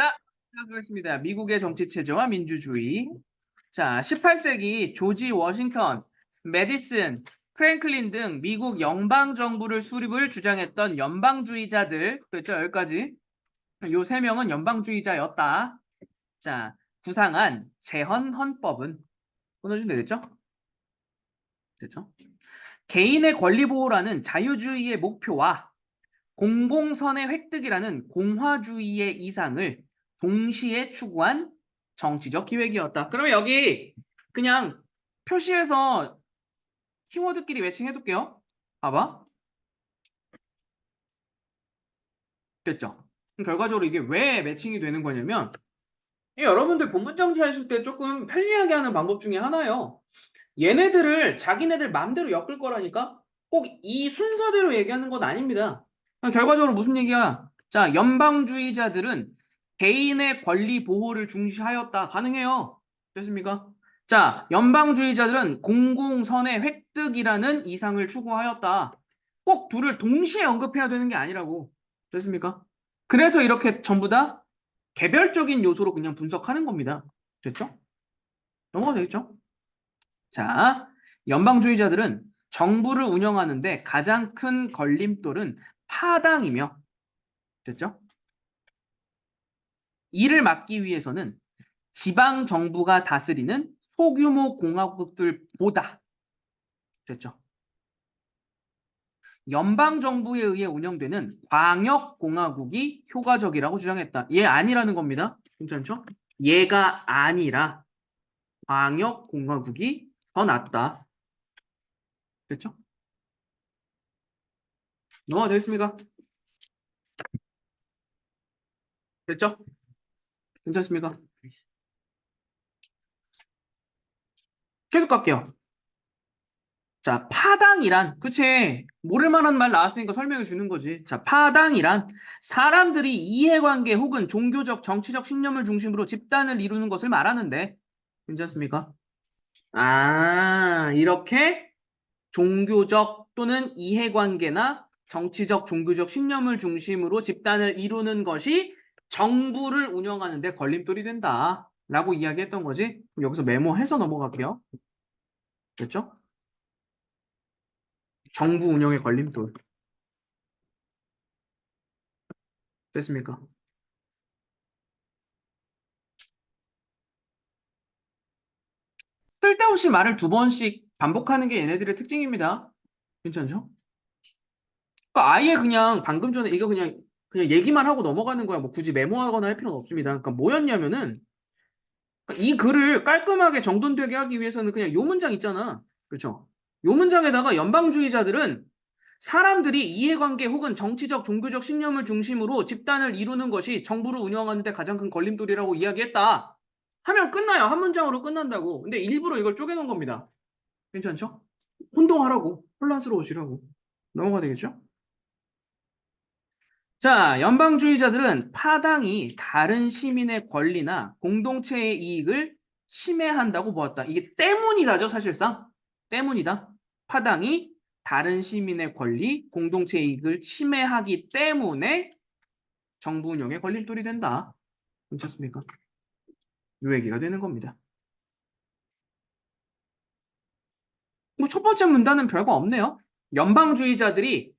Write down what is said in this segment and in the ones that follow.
자, 시작하겠습니다. 미국의 정치 체제와 민주주의. 자, 18세기 조지 워싱턴, 메디슨, 프랭클린 등 미국 연방 정부를 수립을 주장했던 연방주의자들, 그렇죠? 여기까지. 요 세 명은 연방주의자였다. 자, 구상한 재헌 헌법은 끊어주면 되겠죠? 됐죠? 개인의 권리 보호라는 자유주의의 목표와 공공선의 획득이라는 공화주의의 이상을 동시에 추구한 정치적 기획이었다. 그러면 여기 그냥 표시해서 키워드끼리 매칭해둘게요. 봐봐. 됐죠? 그럼 결과적으로 이게 왜 매칭이 되는 거냐면 여러분들 본문 정리하실 때 조금 편리하게 하는 방법 중에 하나예요. 얘네들을 자기네들 맘대로 엮을 거라니까 꼭 이 순서대로 얘기하는 건 아닙니다. 결과적으로 무슨 얘기야? 자, 연방주의자들은 개인의 권리 보호를 중시하였다. 가능해요. 됐습니까? 자, 연방주의자들은 공공선의 획득이라는 이상을 추구하였다. 꼭 둘을 동시에 언급해야 되는 게 아니라고. 됐습니까? 그래서 이렇게 전부 다 개별적인 요소로 그냥 분석하는 겁니다. 됐죠? 넘어가도 되겠죠? 자, 연방주의자들은 정부를 운영하는데 가장 큰 걸림돌은 파당이며, 됐죠? 이를 막기 위해서는 지방 정부가 다스리는 소규모 공화국들보다, 됐죠? 연방 정부에 의해 운영되는 광역 공화국이 효과적이라고 주장했다. 얘 아니라는 겁니다. 괜찮죠? 얘가 아니라 광역 공화국이 더 낫다. 됐죠? 넘어가 되겠습니까? 됐죠? 괜찮습니까? 계속 갈게요. 자, 파당이란, 그치? 모를 만한 말 나왔으니까 설명해 주는 거지. 자, 파당이란 사람들이 이해관계 혹은 종교적, 정치적 신념을 중심으로 집단을 이루는 것을 말하는데, 괜찮습니까? 아, 이렇게 종교적 또는 이해관계나 정치적, 종교적 신념을 중심으로 집단을 이루는 것이 정부를 운영하는데 걸림돌이 된다. 라고 이야기했던 거지. 그럼 여기서 메모해서 넘어갈게요. 됐죠? 정부 운영의 걸림돌. 됐습니까? 쓸데없이 말을 두 번씩 반복하는 게 얘네들의 특징입니다. 괜찮죠? 그러니까 아예 그냥 방금 전에 이거 그냥 얘기만 하고 넘어가는 거야. 뭐 굳이 메모하거나 할 필요는 없습니다. 그러니까 뭐였냐면은 그러니까 이 글을 깔끔하게 정돈되게 하기 위해서는 그냥 요 문장 있잖아. 그렇죠? 요 문장에다가 연방주의자들은 사람들이 이해관계 혹은 정치적, 종교적 신념을 중심으로 집단을 이루는 것이 정부를 운영하는 데 가장 큰 걸림돌이라고 이야기했다. 하면 끝나요. 한 문장으로 끝난다고. 근데 일부러 이걸 쪼개놓은 겁니다. 괜찮죠? 혼동하라고, 혼란스러우시라고. 넘어가 되겠죠? 자, 연방주의자들은 파당이 다른 시민의 권리나 공동체의 이익을 침해한다고 보았다. 이게 때문이다죠, 사실상. 때문이다. 파당이 다른 시민의 권리, 공동체의 이익을 침해하기 때문에 정부 운영에 걸림돌이 된다. 괜찮습니까? 이 얘기가 되는 겁니다. 뭐 첫 번째 문단은 별거 없네요. 연방주의자들이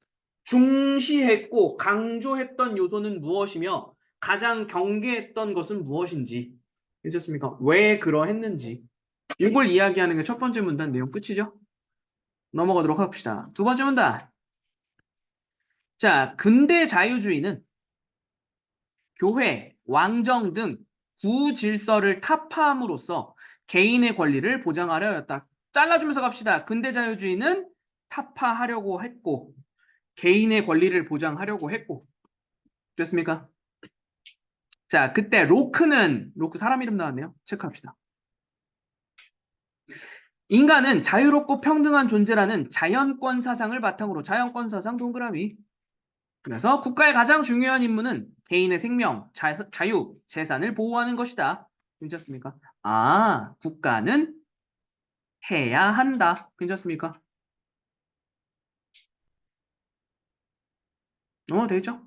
중시했고 강조했던 요소는 무엇이며 가장 경계했던 것은 무엇인지 괜찮습니까? 왜 그러했는지 이걸 이야기하는 게 첫 번째 문단 내용 끝이죠? 넘어가도록 합시다. 두 번째 문단. 자, 근대 자유주의는 교회, 왕정 등 구질서를 타파함으로써 개인의 권리를 보장하려 했다. 잘라주면서 갑시다. 근대 자유주의는 타파하려고 했고 개인의 권리를 보장하려고 했고 됐습니까? 자, 그때 로크 사람 이름 나왔네요. 체크합시다. 인간은 자유롭고 평등한 존재라는 자연권 사상을 바탕으로 자연권 사상 동그라미. 그래서 국가의 가장 중요한 임무는 개인의 생명, 자유, 재산을 보호하는 것이다. 괜찮습니까? 아, 국가는 해야 한다. 괜찮습니까? 되죠?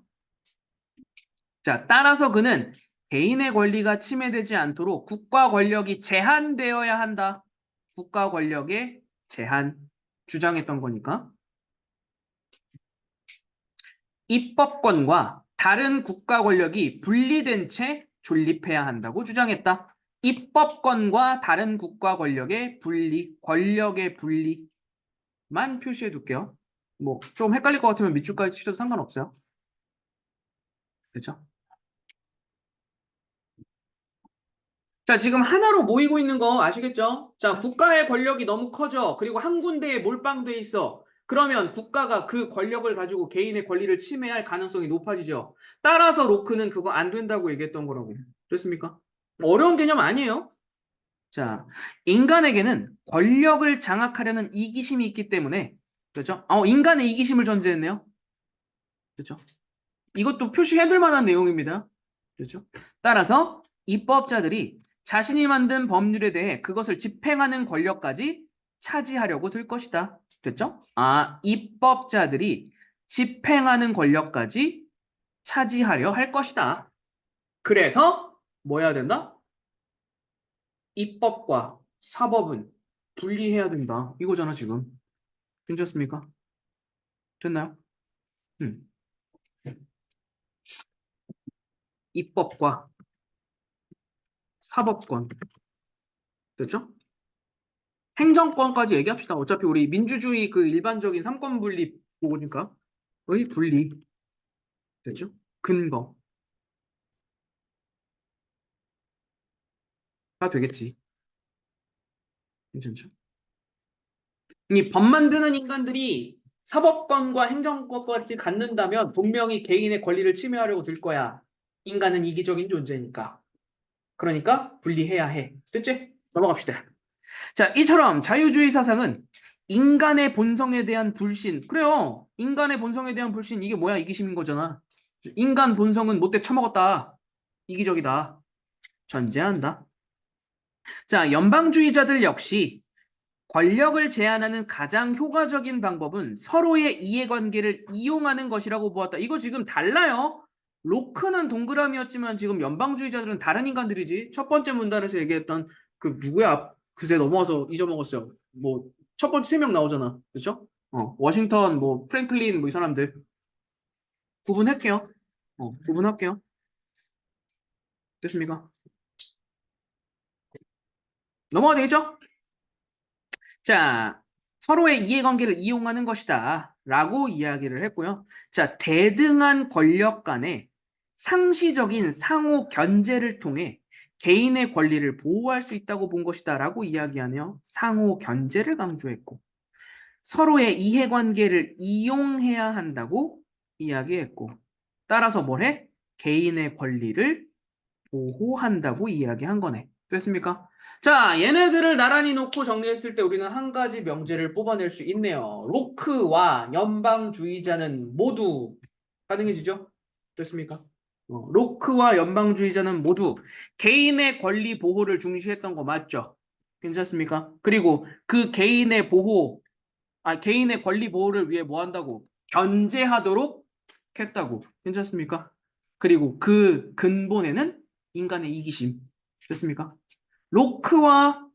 자, 따라서 그는 개인의 권리가 침해되지 않도록 국가 권력이 제한되어야 한다. 국가 권력의 제한 주장했던 거니까. 입법권과 다른 국가 권력이 분리된 채 존립해야 한다고 주장했다. 입법권과 다른 국가 권력의 분리, 권력의 분리만 표시해 둘게요. 뭐 좀 헷갈릴 것 같으면 밑줄까지 치셔도 상관없어요. 그렇죠? 자, 지금 하나로 모이고 있는 거 아시겠죠? 자, 국가의 권력이 너무 커져. 그리고 한 군데에 몰빵돼 있어. 그러면 국가가 그 권력을 가지고 개인의 권리를 침해할 가능성이 높아지죠. 따라서 로크는 그거 안 된다고 얘기했던 거라고요. 그렇습니까? 어려운 개념 아니에요. 자, 인간에게는 권력을 장악하려는 이기심이 있기 때문에, 그렇죠? 인간의 이기심을 전제했네요. 그렇죠? 이것도 표시해둘 만한 내용입니다. 그렇죠? 따라서 입법자들이 자신이 만든 법률에 대해 그것을 집행하는 권력까지 차지하려고 들 것이다. 됐죠? 입법자들이 집행하는 권력까지 차지하려 할 것이다. 그래서 뭐 해야 된다? 입법과 사법은 분리해야 된다. 이거잖아, 지금. 괜찮습니까? 됐나요? 음. 입법과 사법권. 됐죠? 행정권까지 얘기합시다. 어차피 우리 민주주의 그 일반적인 삼권 분립 보니까 의 분리 됐죠? 근거가 되겠지. 괜찮죠? 이 법 만드는 인간들이 사법권과 행정권까지 갖는다면 분명히 개인의 권리를 침해하려고 들 거야. 인간은 이기적인 존재니까. 그러니까 분리해야 해. 됐지? 넘어갑시다. 자, 이처럼 자유주의 사상은 인간의 본성에 대한 불신. 그래요. 인간의 본성에 대한 불신. 이게 뭐야? 이기심인 거잖아. 인간 본성은 못돼 처먹었다. 이기적이다. 전제한다. 자, 연방주의자들 역시 권력을 제한하는 가장 효과적인 방법은 서로의 이해관계를 이용하는 것이라고 보았다. 이거 지금 달라요. 로크는 동그라미였지만 지금 연방주의자들은 다른 인간들이지. 첫 번째 문단에서 얘기했던 그 누구야? 그새 넘어와서 잊어먹었어요. 뭐 첫 번째 세 명 나오잖아. 그렇죠? 워싱턴, 뭐 프랭클린, 뭐 이 사람들 구분할게요. 구분할게요. 됐습니까? 넘어가 되겠죠? 자, 서로의 이해관계를 이용하는 것이다. 라고 이야기를 했고요. 자, 대등한 권력 간의 상시적인 상호 견제를 통해 개인의 권리를 보호할 수 있다고 본 것이다. 라고 이야기하며 상호 견제를 강조했고, 서로의 이해관계를 이용해야 한다고 이야기했고, 따라서 뭘 해? 개인의 권리를 보호한다고 이야기한 거네. 됐습니까? 자, 얘네들을 나란히 놓고 정리했을 때 우리는 한 가지 명제를 뽑아낼 수 있네요. 로크와 연방주의자는 모두 가능해지죠? 됐습니까? 로크와 연방주의자는 모두 개인의 권리 보호를 중시했던 거 맞죠? 괜찮습니까? 그리고 그 개인의 보호, 개인의 권리 보호를 위해 뭐 한다고? 견제하도록 했다고. 괜찮습니까? 그리고 그 근본에는 인간의 이기심. 됐습니까? 로크와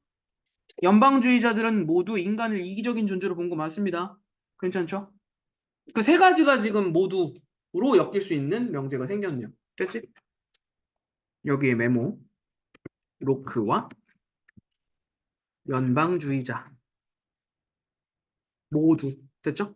연방주의자들은 모두 인간을 이기적인 존재로 본 거 맞습니다. 괜찮죠? 그 세 가지가 지금 모두로 엮일 수 있는 명제가 생겼네요. 됐지? 여기에 메모. 로크와 연방주의자 모두. 됐죠?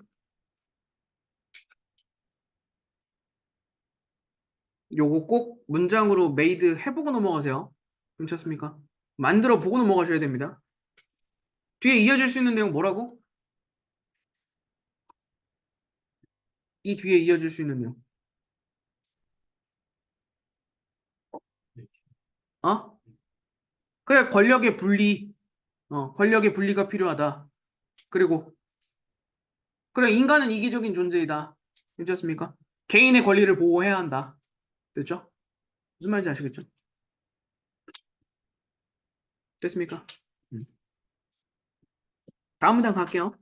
요거 꼭 문장으로 메이드 해보고 넘어가세요. 괜찮습니까? 만들어 보고 넘어가셔야 됩니다. 뒤에 이어질 수 있는 내용 뭐라고? 이 뒤에 이어질 수 있는 내용. 어? 그래, 권력의 분리. 권력의 분리가 필요하다. 그리고, 그래, 인간은 이기적인 존재이다. 괜찮습니까? 개인의 권리를 보호해야 한다. 됐죠? 무슨 말인지 아시겠죠? 됐습니까? 음. 다음 문장 갈게요.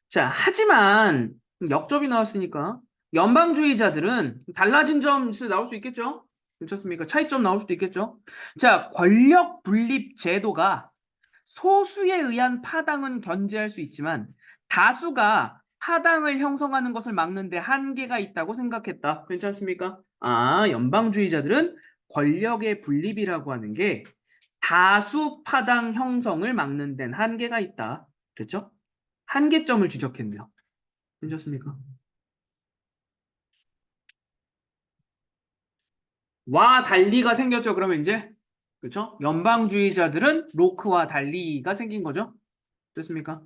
자, 하지만, 역접이 나왔으니까, 연방주의자들은 달라진 점 나올 수 있겠죠? 괜찮습니까? 차이점 나올 수도 있겠죠? 자, 권력 분립 제도가 소수에 의한 파당은 견제할 수 있지만 다수가 파당을 형성하는 것을 막는데 한계가 있다고 생각했다. 괜찮습니까? 아, 연방주의자들은 권력의 분립이라고 하는 게 다수 파당 형성을 막는 데는 한계가 있다. 됐죠? 한계점을 지적했네요. 괜찮습니까? 와 달리가 생겼죠. 그러면 이제 그렇죠? 연방주의자들은 로크와 달리가 생긴 거죠. 됐습니까?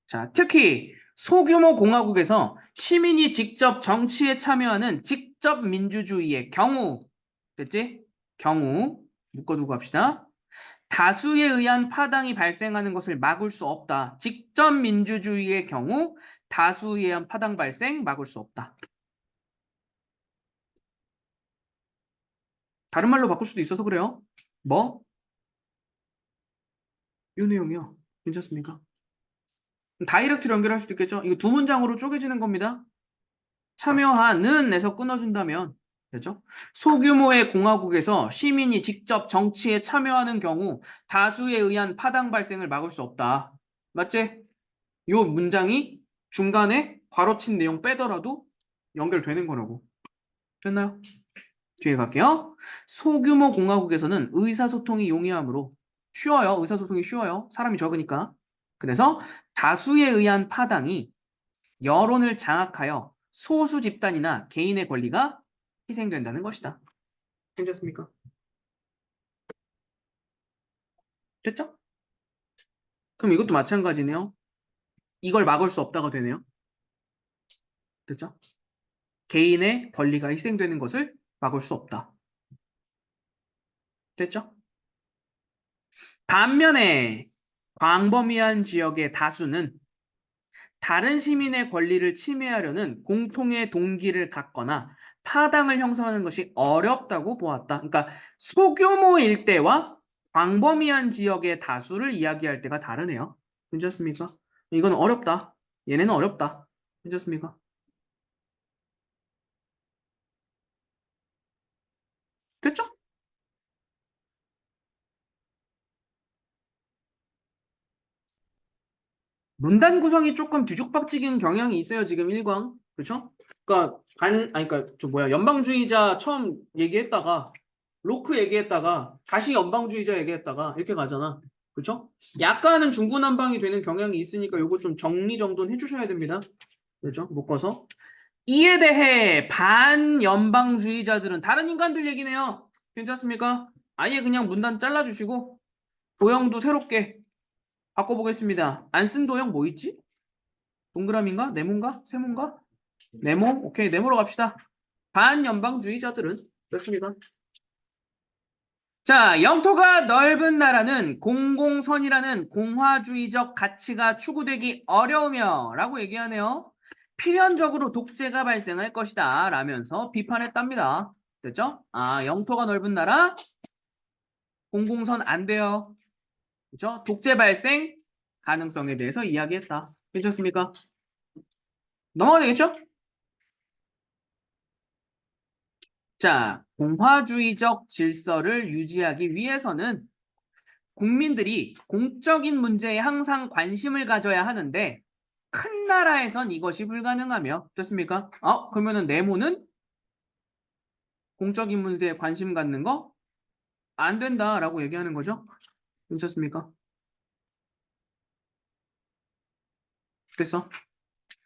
자, 특히 소규모 공화국에서 시민이 직접 정치에 참여하는 직접 민주주의의 경우, 됐지? 경우 묶어두고 합시다. 다수에 의한 파당이 발생하는 것을 막을 수 없다. 직접 민주주의의 경우 다수에 의한 파당 발생 막을 수 없다. 다른 말로 바꿀 수도 있어서 그래요. 뭐? 이 내용이요. 괜찮습니까? 다이렉트로 연결할 수도 있겠죠. 이거 두 문장으로 쪼개지는 겁니다. 참여하는에서 끊어준다면 되죠? 소규모의 공화국에서 시민이 직접 정치에 참여하는 경우 다수에 의한 파당 발생을 막을 수 없다. 맞지? 요 문장이 중간에 괄호친 내용 빼더라도 연결되는 거라고. 됐나요? 뒤에 갈게요. 소규모 공화국에서는 의사소통이 용이하므로 쉬워요. 의사소통이 쉬워요. 사람이 적으니까. 그래서 다수에 의한 파당이 여론을 장악하여 소수 집단이나 개인의 권리가 희생된다는 것이다. 괜찮습니까? 됐죠? 그럼 이것도 마찬가지네요. 이걸 막을 수 없다가 되네요. 됐죠? 개인의 권리가 희생되는 것을 막을 수 없다. 됐죠? 반면에 광범위한 지역의 다수는 다른 시민의 권리를 침해하려는 공통의 동기를 갖거나 파당을 형성하는 것이 어렵다고 보았다. 그러니까 소규모 일대와 광범위한 지역의 다수를 이야기할 때가 다르네요. 괜찮습니까? 이건 어렵다. 얘네는 어렵다. 괜찮습니까? 됐죠? 문단 구성이 조금 뒤죽박죽인 경향이 있어요. 지금 1권. 그렇죠? 그러니까 아니 그러니까 저 뭐야 연방주의자 처음 얘기했다가 로크 얘기했다가 다시 연방주의자 얘기했다가 이렇게 가잖아. 그렇죠? 약간은 중구난방이 되는 경향이 있으니까 요거 좀 정리정돈 해주셔야 됩니다. 그렇죠? 묶어서 이에 대해 반연방주의자들은 다른 인간들 얘기네요. 괜찮습니까? 아예 그냥 문단 잘라주시고 도형도 새롭게 바꿔보겠습니다. 안 쓴 도형 뭐 있지? 동그라미인가? 네모인가? 세모인가? 네모? 오케이, 네모로 갑시다. 반연방주의자들은 그렇습니다. 자, 영토가 넓은 나라는 공공선이라는 공화주의적 가치가 추구되기 어려우며 라고 얘기하네요. 필연적으로 독재가 발생할 것이다 라면서 비판했답니다. 됐죠? 아, 영토가 넓은 나라 공공선 안 돼요. 그죠? 독재 발생 가능성에 대해서 이야기했다. 괜찮습니까? 넘어가 되겠죠? 자, 공화주의적 질서를 유지하기 위해서는 국민들이 공적인 문제에 항상 관심을 가져야 하는데 큰 나라에선 이것이 불가능하며 어떻습니까? 그러면은 네모는 공적인 문제에 관심 갖는 거 안 된다라고 얘기하는 거죠. 괜찮습니까? 그래서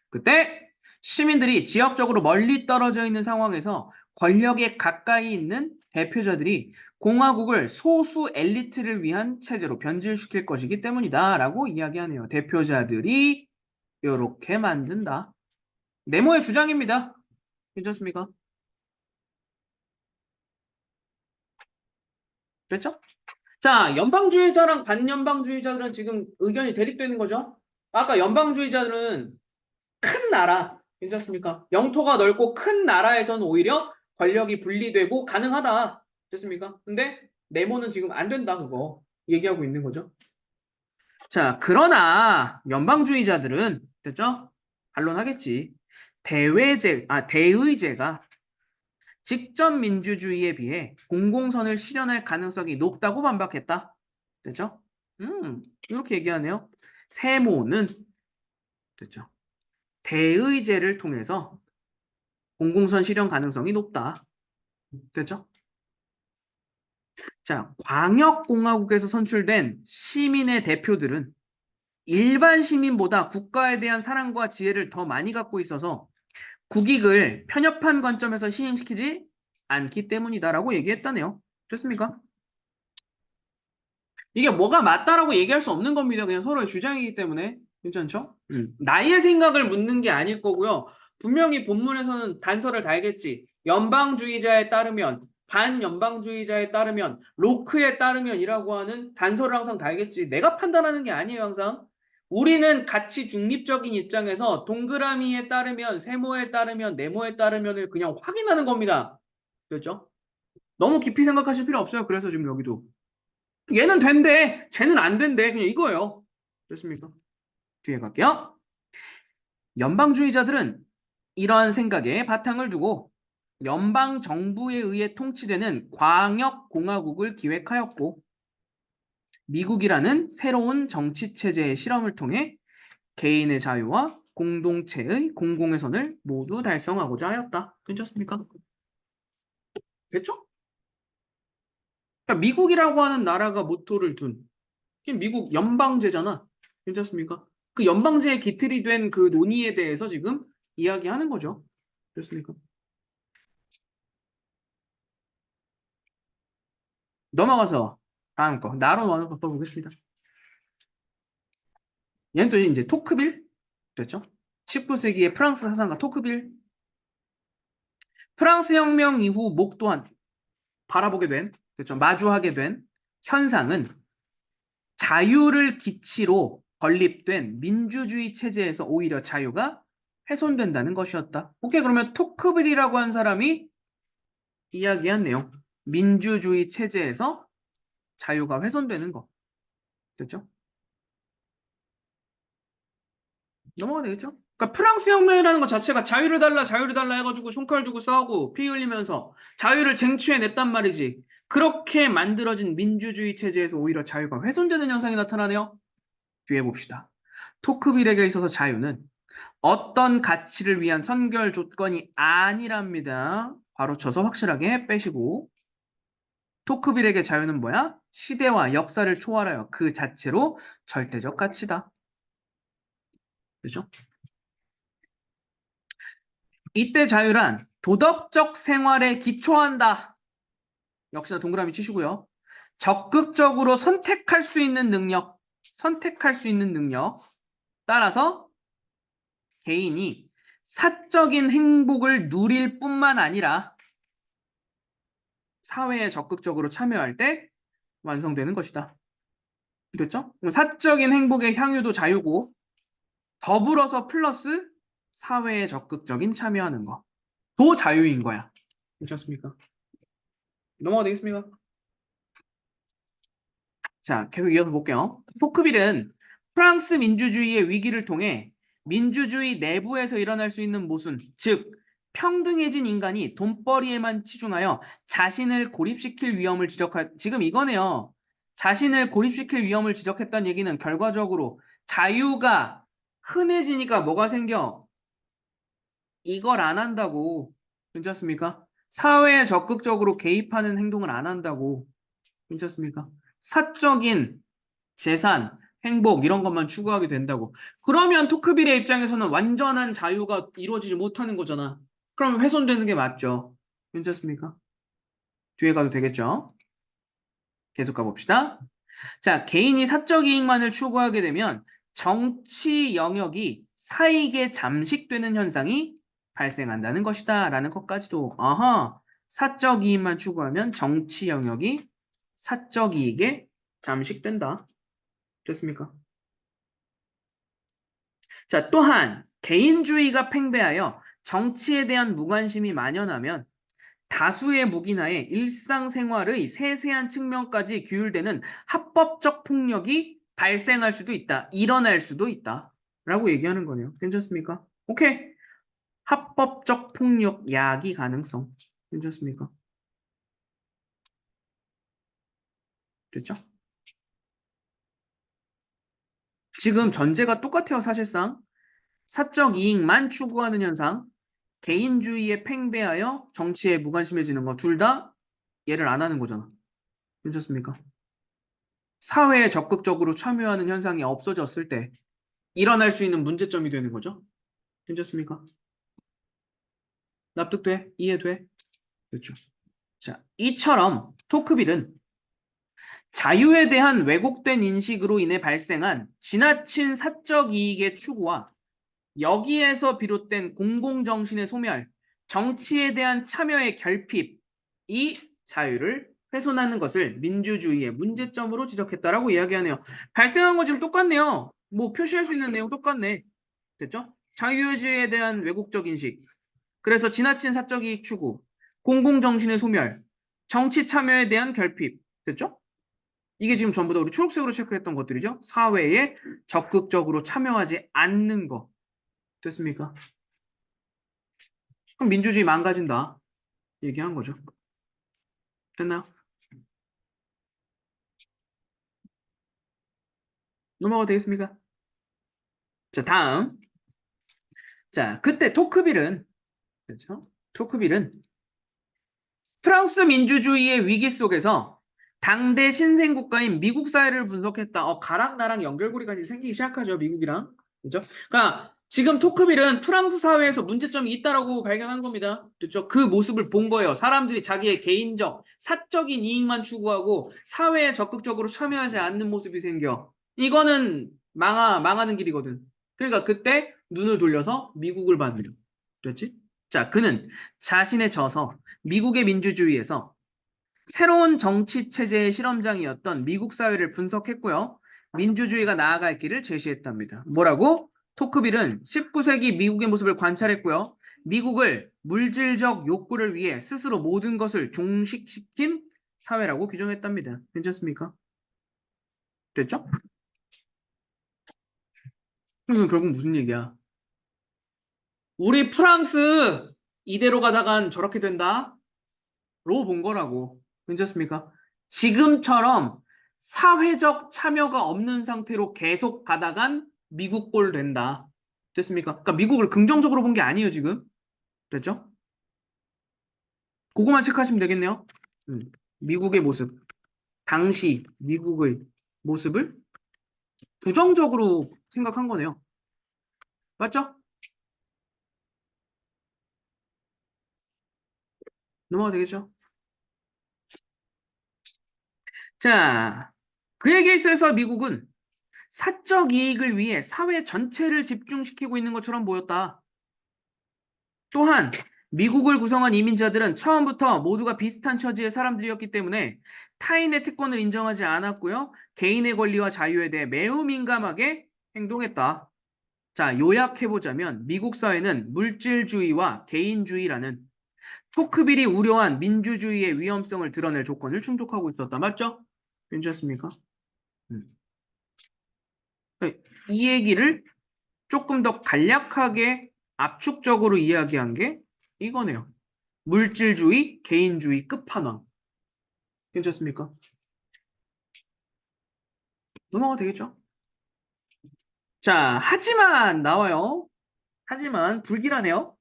그때 시민들이 지역적으로 멀리 떨어져 있는 상황에서 권력에 가까이 있는 대표자들이 공화국을 소수 엘리트를 위한 체제로 변질시킬 것이기 때문이다 라고 이야기하네요. 대표자들이 이렇게 만든다. 네모의 주장입니다. 괜찮습니까? 됐죠? 자, 연방주의자랑 반연방주의자들은 지금 의견이 대립되는 거죠. 아까 연방주의자들은 큰 나라, 괜찮습니까? 영토가 넓고 큰 나라에서는 오히려 권력이 분리되고 가능하다. 됐습니까? 근데 네모는 지금 안 된다, 그거. 얘기하고 있는 거죠. 자, 그러나 연방주의자들은, 됐죠? 반론하겠지. 대의제가 직접 민주주의에 비해 공공선을 실현할 가능성이 높다고 반박했다. 됐죠? 이렇게 얘기하네요. 세모는 됐죠. 대의제를 통해서 공공선 실현 가능성이 높다. 됐죠? 자, 광역공화국에서 선출된 시민의 대표들은 일반 시민보다 국가에 대한 사랑과 지혜를 더 많이 갖고 있어서 국익을 편협한 관점에서 시행시키지 않기 때문이다라고 얘기했다네요. 됐습니까? 이게 뭐가 맞다라고 얘기할 수 없는 겁니다. 그냥 서로의 주장이기 때문에. 괜찮죠? 나의 생각을 묻는 게 아닐 거고요. 분명히 본문에서는 단서를 달겠지. 연방주의자에 따르면, 반연방주의자에 따르면, 로크에 따르면이라고 하는 단서를 항상 달겠지. 내가 판단하는 게 아니에요, 항상. 우리는 가치 중립적인 입장에서 동그라미에 따르면, 세모에 따르면, 네모에 따르면을 그냥 확인하는 겁니다. 그렇죠? 너무 깊이 생각하실 필요 없어요. 그래서 지금 여기도. 얘는 된대, 쟤는 안 된대. 그냥 이거예요. 됐습니까? 뒤에 갈게요. 연방주의자들은 이러한 생각에 바탕을 두고 연방 정부에 의해 통치되는 광역공화국을 기획하였고 미국이라는 새로운 정치 체제의 실험을 통해 개인의 자유와 공동체의 공공의 선을 모두 달성하고자 하였다. 괜찮습니까? 됐죠? 그러니까 미국이라고 하는 나라가 모토를 둔 미국 연방제잖아. 괜찮습니까? 그 연방제의 기틀이 된 그 논의에 대해서 지금 이야기하는 거죠. 됐습니까? 넘어가서 다음 거 나로 원을 바꿔보겠습니다. 얘는 또 이제 토크빌 됐죠? 19세기의 프랑스 사상가 토크빌 프랑스 혁명 이후 목도한 바라보게 된 됐죠? 마주하게 된 현상은 자유를 기치로 건립된 민주주의 체제에서 오히려 자유가 훼손된다는 것이었다. 오케이, 그러면 토크빌이라고 한 사람이 이야기한 내용. 민주주의 체제에서 자유가 훼손되는 거. 됐죠? 넘어가 되겠죠? 그러니까 프랑스 혁명이라는 것 자체가 자유를 달라 해가지고 총칼 두고 싸우고 피 흘리면서 자유를 쟁취해냈단 말이지. 그렇게 만들어진 민주주의 체제에서 오히려 자유가 훼손되는 현상이 나타나네요. 뒤에 봅시다. 토크빌에게 있어서 자유는 어떤 가치를 위한 선결 조건이 아니랍니다. 바로 쳐서 확실하게 빼시고 토크빌에게 자유는 뭐야? 시대와 역사를 초월하여 그 자체로 절대적 가치다. 그죠? 이때 자유란 도덕적 생활에 기초한다. 역시나 동그라미 치시고요. 적극적으로 선택할 수 있는 능력. 따라서 개인이 사적인 행복을 누릴 뿐만 아니라 사회에 적극적으로 참여할 때 완성되는 것이다. 됐죠? 사적인 행복의 향유도 자유고 더불어서 플러스 사회에 적극적인 참여하는 거. 도 자유인 거야. 괜찮습니까? 넘어가 되겠습니까? 자, 계속 이어서 볼게요. 포크빌은 프랑스 민주주의의 위기를 통해 민주주의 내부에서 일어날 수 있는 모순, 즉 평등해진 인간이 돈벌이에만 치중하여 자신을 고립시킬 위험을 지금 이거네요. 자신을 고립시킬 위험을 지적했다는 얘기는 결과적으로 자유가 흔해지니까 뭐가 생겨? 이걸 안 한다고. 괜찮습니까? 사회에 적극적으로 개입하는 행동을 안 한다고. 괜찮습니까? 사적인 재산, 행복 이런 것만 추구하게 된다고. 그러면 토크빌의 입장에서는 완전한 자유가 이루어지지 못하는 거잖아. 그럼 훼손되는 게 맞죠. 괜찮습니까? 뒤에 가도 되겠죠? 계속 가봅시다. 자, 개인이 사적 이익만을 추구하게 되면 정치 영역이 사익에 잠식되는 현상이 발생한다는 것이다. 라는 것까지도, 사적 이익만 추구하면 정치 영역이 사적 이익에 잠식된다. 됐습니까? 자, 또한 개인주의가 팽배하여 정치에 대한 무관심이 만연하면 다수의 무기나에 일상생활의 세세한 측면까지 규율되는 합법적 폭력이 발생할 수도 있다. 일어날 수도 있다. 라고 얘기하는 거네요. 괜찮습니까? 오케이. 합법적 폭력 야기 가능성. 괜찮습니까? 됐죠? 지금 전제가 똑같아요, 사실상. 사적 이익만 추구하는 현상, 개인주의에 팽배하여 정치에 무관심해지는 거, 둘 다 얘를 안 하는 거잖아. 괜찮습니까? 사회에 적극적으로 참여하는 현상이 없어졌을 때 일어날 수 있는 문제점이 되는 거죠. 괜찮습니까? 납득돼? 이해돼? 그렇죠. 자, 이처럼 토크빌은 자유에 대한 왜곡된 인식으로 인해 발생한 지나친 사적 이익의 추구와 여기에서 비롯된 공공정신의 소멸, 정치에 대한 참여의 결핍, 이 자유를 훼손하는 것을 민주주의의 문제점으로 지적했다라고 이야기하네요. 발생한 거 지금 똑같네요. 뭐 표시할 수 있는 내용 똑같네. 됐죠? 자유주의에 대한 왜곡적 인식, 그래서 지나친 사적 이익 추구, 공공정신의 소멸, 정치 참여에 대한 결핍, 됐죠? 이게 지금 전부 다 우리 초록색으로 체크했던 것들이죠. 사회에 적극적으로 참여하지 않는 거. 됐습니까? 그럼 민주주의 망가진다. 얘기한 거죠. 됐나요? 넘어가도 되겠습니까? 자, 다음. 자, 그때 토크빌은, 그렇죠? 토크빌은 프랑스 민주주의의 위기 속에서 당대 신생국가인 미국 사회를 분석했다. 가랑 나랑 연결고리가 이제 생기기 시작하죠. 미국이랑. 그죠? 그러니까 지금 토크빌은 프랑스 사회에서 문제점이 있다라고 발견한 겁니다. 그렇죠? 그 모습을 본 거예요. 사람들이 자기의 개인적, 사적인 이익만 추구하고 사회에 적극적으로 참여하지 않는 모습이 생겨. 이거는 망하는 길이거든. 그러니까 그때 눈을 돌려서 미국을 봤네요. 됐지? 자, 그는 자신의 저서 미국의 민주주의에서 새로운 정치 체제의 실험장이었던 미국 사회를 분석했고요. 민주주의가 나아갈 길을 제시했답니다. 뭐라고? 토크빌은 19세기 미국의 모습을 관찰했고요. 미국을 물질적 욕구를 위해 스스로 모든 것을 종식시킨 사회라고 규정했답니다. 괜찮습니까? 됐죠? 그래서 결국 무슨 얘기야? 우리 프랑스 이대로 가다간 저렇게 된다? 로 본 거라고. 괜찮습니까? 지금처럼 사회적 참여가 없는 상태로 계속 가다간 미국 꼴 된다. 됐습니까? 그러니까 미국을 긍정적으로 본 게 아니에요, 지금. 됐죠? 그거만 체크하시면 되겠네요. 미국의 모습. 당시 미국의 모습을 부정적으로 생각한 거네요. 맞죠? 넘어가 되겠죠? 자, 그에 있어서 미국은 사적 이익을 위해 사회 전체를 집중시키고 있는 것처럼 보였다. 또한 미국을 구성한 이민자들은 처음부터 모두가 비슷한 처지의 사람들이었기 때문에 타인의 특권을 인정하지 않았고요. 개인의 권리와 자유에 대해 매우 민감하게 행동했다. 자, 요약해보자면 미국 사회는 물질주의와 개인주의라는 토크빌이 우려한 민주주의의 위험성을 드러낼 조건을 충족하고 있었다. 맞죠? 괜찮습니까? 음. 이 얘기를 조금 더 간략하게 압축적으로 이야기한 게 이거네요. 물질주의, 개인주의 끝판왕. 괜찮습니까? 넘어가도 되겠죠? 자, 하지만 나와요. 하지만 불길하네요.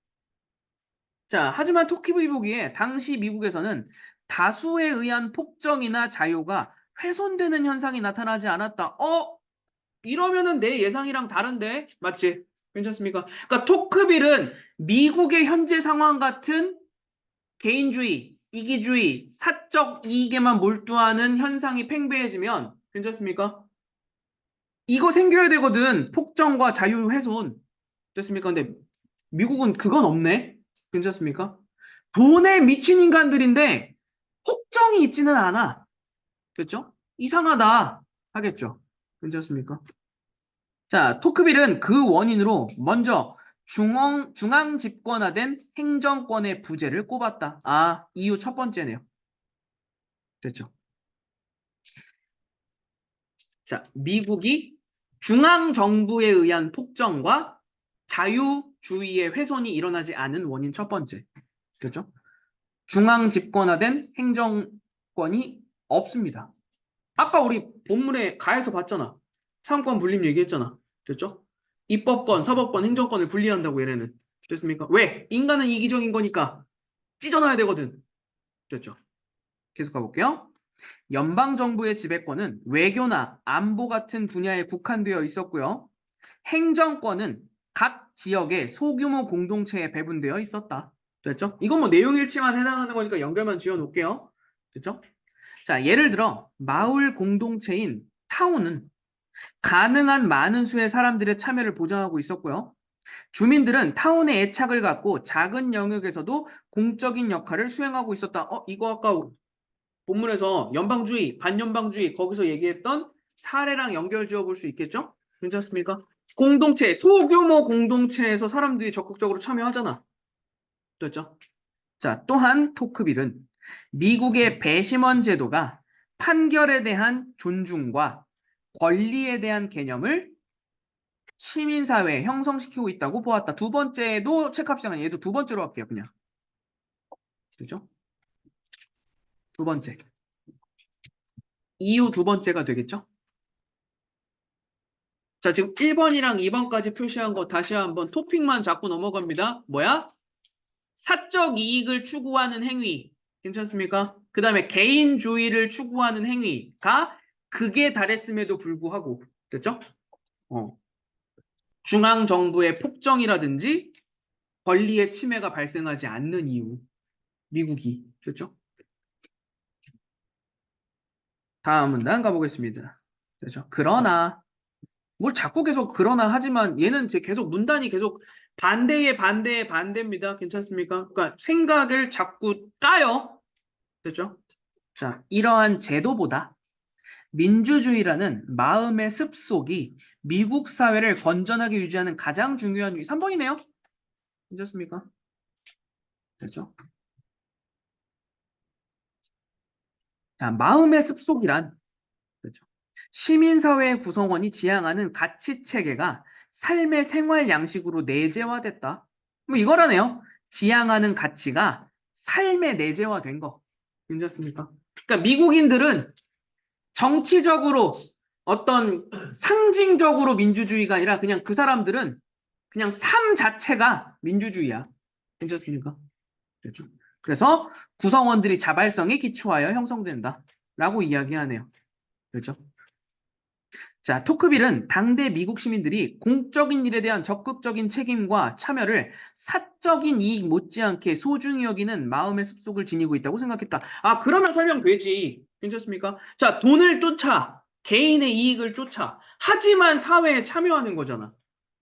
자, 하지만 토키브이 보기에 당시 미국에서는 다수에 의한 폭정이나 자유가 훼손되는 현상이 나타나지 않았다. 이러면은 내 예상이랑 다른데? 맞지? 괜찮습니까? 그러니까 토크빌은 미국의 현재 상황 같은 개인주의, 이기주의, 사적 이익에만 몰두하는 현상이 팽배해지면 괜찮습니까? 이거 생겨야 되거든. 폭정과 자유 훼손. 됐습니까? 근데 미국은 그건 없네. 괜찮습니까? 돈에 미친 인간들인데 폭정이 있지는 않아. 됐죠? 이상하다 하겠죠. 괜찮습니까? 자, 토크빌은 그 원인으로 먼저 중앙 집권화된 행정권의 부재를 꼽았다. 이유 첫 번째네요. 됐죠? 자, 미국이 중앙 정부에 의한 폭정과 자유 주위의 훼손이 일어나지 않은 원인 첫 번째. 그렇죠? 중앙 집권화된 행정권이 없습니다. 아까 우리 본문에 가에서 봤잖아. 상권 분립 얘기했잖아. 됐죠? 입법권, 사법권, 행정권을 분리한다고 얘네는. 됐습니까? 왜? 인간은 이기적인 거니까 찢어놔야 되거든. 됐죠? 계속 가볼게요. 연방정부의 지배권은 외교나 안보 같은 분야에 국한되어 있었고요. 행정권은 각 지역의 소규모 공동체에 배분되어 있었다. 됐죠? 이건 뭐 내용 일치만 해당하는 거니까 연결만 지어 놓을게요. 됐죠? 자, 예를 들어 마을 공동체인 타운은 가능한 많은 수의 사람들의 참여를 보장하고 있었고요. 주민들은 타운에 애착을 갖고 작은 영역에서도 공적인 역할을 수행하고 있었다. 이거 아까 본문에서 연방주의, 반연방주의 거기서 얘기했던 사례랑 연결 지어 볼 수 있겠죠? 괜찮습니까? 공동체, 소규모 공동체에서 사람들이 적극적으로 참여하잖아. 됐죠? 자, 또한 토크빌은 미국의 배심원 제도가 판결에 대한 존중과 권리에 대한 개념을 시민사회에 형성시키고 있다고 보았다. 두 번째도 체크합시다. 얘도 두 번째로 할게요, 그냥. 그죠? 두 번째. 이유 두 번째가 되겠죠? 자, 지금 1번이랑 2번까지 표시한 거 다시 한번 토픽만 잡고 넘어갑니다. 뭐야? 사적 이익을 추구하는 행위. 괜찮습니까? 그 다음에 개인주의를 추구하는 행위가 극에 달했음에도 불구하고. 됐죠? 중앙정부의 폭정이라든지 권리의 침해가 발생하지 않는 이유. 미국이. 됐죠? 다음 문단 가보겠습니다. 됐죠? 그러나 뭘 자꾸 계속 그러나 하지만 얘는 계속 문단이 계속 반대의 반대의 반대입니다. 괜찮습니까? 그러니까 생각을 자꾸 까요. 됐죠? 자, 이러한 제도보다 민주주의라는 마음의 습속이 미국 사회를 건전하게 유지하는 가장 중요한 3번이네요. 괜찮습니까? 됐죠? 자, 마음의 습속이란 그렇죠. 시민사회의 구성원이 지향하는 가치 체계가 삶의 생활 양식으로 내재화됐다. 뭐 이거라네요. 지향하는 가치가 삶에 내재화된 거. 괜찮습니까? 그러니까 미국인들은 정치적으로 어떤 상징적으로 민주주의가 아니라 그냥 그 사람들은 그냥 삶 자체가 민주주의야. 괜찮습니까? 그렇죠. 그래서 구성원들이 자발성에 기초하여 형성된다. 라고 이야기하네요. 그렇죠? 자, 토크빌은 당대 미국 시민들이 공적인 일에 대한 적극적인 책임과 참여를 사적인 이익 못지않게 소중히 여기는 마음의 습속을 지니고 있다고 생각했다. 아, 그러면 설명되지. 괜찮습니까? 자, 돈을 쫓아, 개인의 이익을 쫓아, 하지만 사회에 참여하는 거잖아.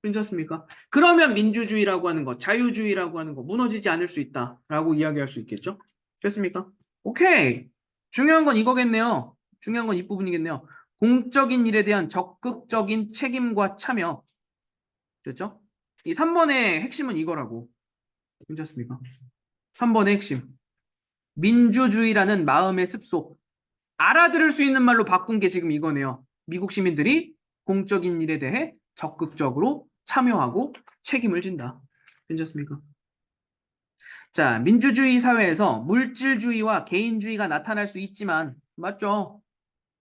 괜찮습니까? 그러면 민주주의라고 하는 거, 자유주의라고 하는 거 무너지지 않을 수 있다라고 이야기할 수 있겠죠? 됐습니까? 오케이. 중요한 건 이거겠네요. 중요한 건 이 부분이겠네요. 공적인 일에 대한 적극적인 책임과 참여. 됐죠? 이 3번의 핵심은 이거라고. 괜찮습니까? 3번의 핵심. 민주주의라는 마음의 습속. 알아들을 수 있는 말로 바꾼 게 지금 이거네요. 미국 시민들이 공적인 일에 대해 적극적으로 참여하고 책임을 진다. 괜찮습니까? 자, 민주주의 사회에서 물질주의와 개인주의가 나타날 수 있지만, 맞죠?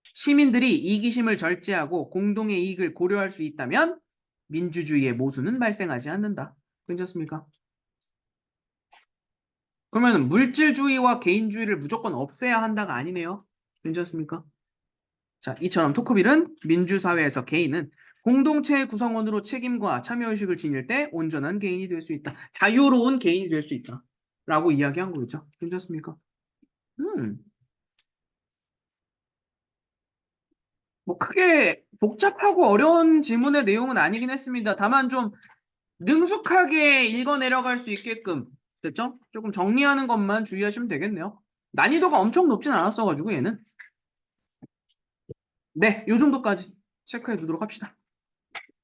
시민들이 이기심을 절제하고 공동의 이익을 고려할 수 있다면 민주주의의 모순은 발생하지 않는다. 괜찮습니까? 그러면 물질주의와 개인주의를 무조건 없애야 한다가 아니네요. 괜찮습니까? 자, 이처럼 토크빌은 민주사회에서 개인은 공동체의 구성원으로 책임과 참여의식을 지닐 때 온전한 개인이 될 수 있다. 자유로운 개인이 될 수 있다. 라고 이야기한 거죠. 괜찮습니까? 음. 뭐 크게 복잡하고 어려운 지문의 내용은 아니긴 했습니다. 다만 좀 능숙하게 읽어 내려갈 수 있게끔 됐죠? 조금 정리하는 것만 주의하시면 되겠네요. 난이도가 엄청 높진 않았어가지고 얘는 네, 요 정도까지 체크해 두도록 합시다.